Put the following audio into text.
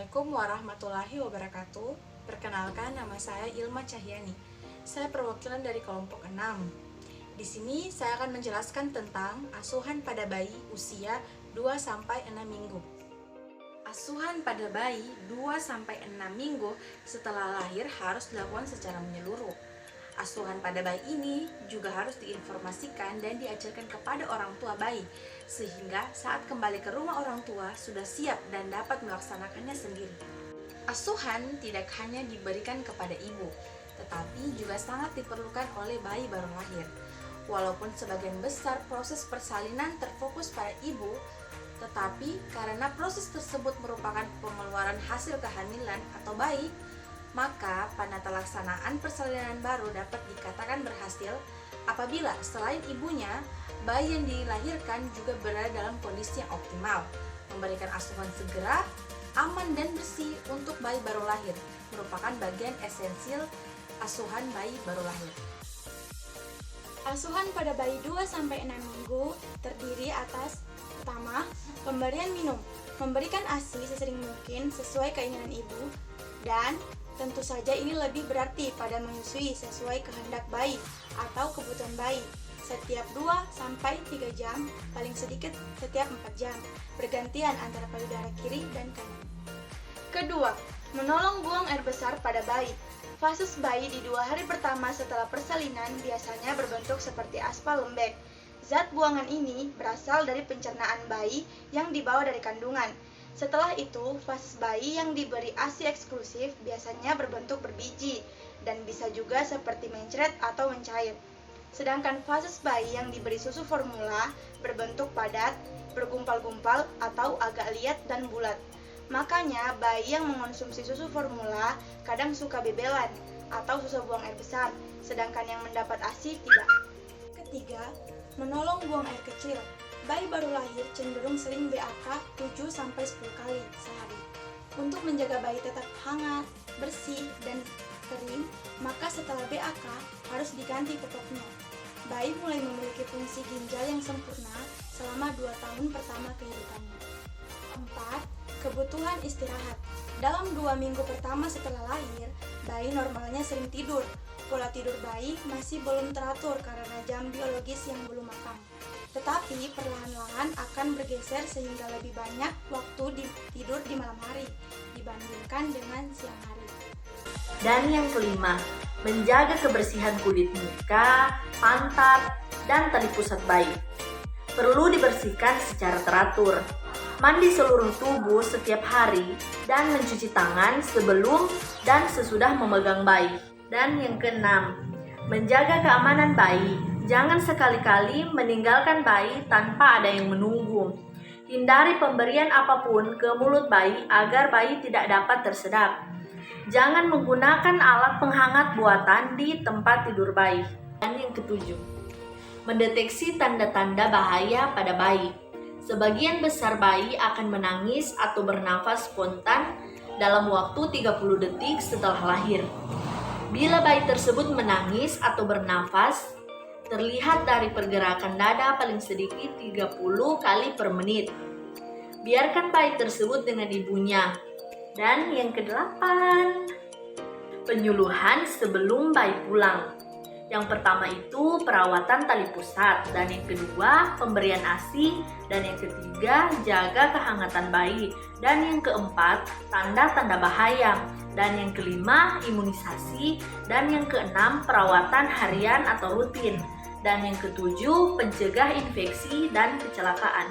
Assalamualaikum warahmatullahi wabarakatuh. Perkenalkan, nama saya Ilma Cahyani. Saya perwakilan dari kelompok 6. Di sini saya akan menjelaskan tentang asuhan pada bayi usia 2-6 minggu. Asuhan pada bayi 2-6 minggu setelah lahir harus dilakukan secara menyeluruh. Asuhan pada bayi ini juga harus diinformasikan dan diajarkan kepada orang tua bayi, sehingga saat kembali ke rumah orang tua sudah siap dan dapat melaksanakannya sendiri. Asuhan tidak hanya diberikan kepada ibu, tetapi juga sangat diperlukan oleh bayi baru lahir. Walaupun sebagian besar proses persalinan terfokus pada ibu, tetapi karena proses tersebut merupakan pengeluaran hasil kehamilan atau bayi, maka penata laksanaan persalinan baru dapat dikatakan berhasil apabila selain ibunya, bayi yang dilahirkan juga berada dalam kondisi yang optimal, memberikan asuhan segera, aman dan bersih untuk bayi baru lahir, merupakan bagian esensial asuhan bayi baru lahir. Asuhan pada bayi 2-6 minggu terdiri atas: pertama, pemberian minum, memberikan ASI sesering mungkin sesuai keinginan ibu, dan tentu saja ini lebih berarti pada menyusui sesuai kehendak bayi atau kebutuhan bayi setiap 2-3 jam, paling sedikit setiap 4 jam, bergantian antara payudara kiri dan kanan. Kedua, menolong buang air besar pada bayi. Fases bayi di 2 hari pertama setelah persalinan biasanya berbentuk seperti aspal lembek. Zat buangan ini berasal dari pencernaan bayi yang dibawa dari kandungan. Setelah itu, fases bayi yang diberi ASI eksklusif biasanya berbentuk berbiji dan bisa juga seperti mencret atau mencair. Sedangkan fases bayi yang diberi susu formula berbentuk padat, bergumpal-gumpal atau agak liat dan bulat. Makanya bayi yang mengonsumsi susu formula kadang suka bebelan atau susah buang air besar, sedangkan yang mendapat ASI tidak. Ketiga, menolong buang air kecil. Bayi baru lahir cenderung sering BAK 7-10 kali sehari. Untuk menjaga bayi tetap hangat, bersih, dan kering, maka setelah BAK harus diganti popoknya. Bayi mulai memiliki fungsi ginjal yang sempurna selama 2 tahun pertama kehidupannya. 4. Kebutuhan istirahat. Dalam 2 minggu pertama setelah lahir, bayi normalnya sering tidur. Pola tidur bayi masih belum teratur karena jam biologis yang belum matang. Tetapi perlahan-lahan akan bergeser sehingga lebih banyak waktu tidur di malam hari dibandingkan dengan siang hari. Dan yang kelima, menjaga kebersihan kulit muka, pantat, dan tali pusat bayi. Perlu dibersihkan secara teratur. Mandi seluruh tubuh setiap hari dan mencuci tangan sebelum dan sesudah memegang bayi. Dan yang keenam, menjaga keamanan bayi. Jangan sekali-kali meninggalkan bayi tanpa ada yang menunggu. Hindari pemberian apapun ke mulut bayi agar bayi tidak dapat tersedap. Jangan menggunakan alat penghangat buatan di tempat tidur bayi. Dan yang ketujuh, mendeteksi tanda-tanda bahaya pada bayi. Sebagian besar bayi akan menangis atau bernafas spontan dalam waktu 30 detik setelah lahir. Bila bayi tersebut menangis atau bernafas, terlihat dari pergerakan dada paling sedikit 30 kali per menit. Biarkan bayi tersebut dengan ibunya. Dan yang kedelapan, penyuluhan sebelum bayi pulang. Yang pertama itu perawatan tali pusat, dan yang kedua pemberian ASI, dan yang ketiga jaga kehangatan bayi, dan yang keempat tanda-tanda bahaya, dan yang kelima imunisasi, dan yang keenam perawatan harian atau rutin, dan yang ketujuh pencegah infeksi dan kecelakaan.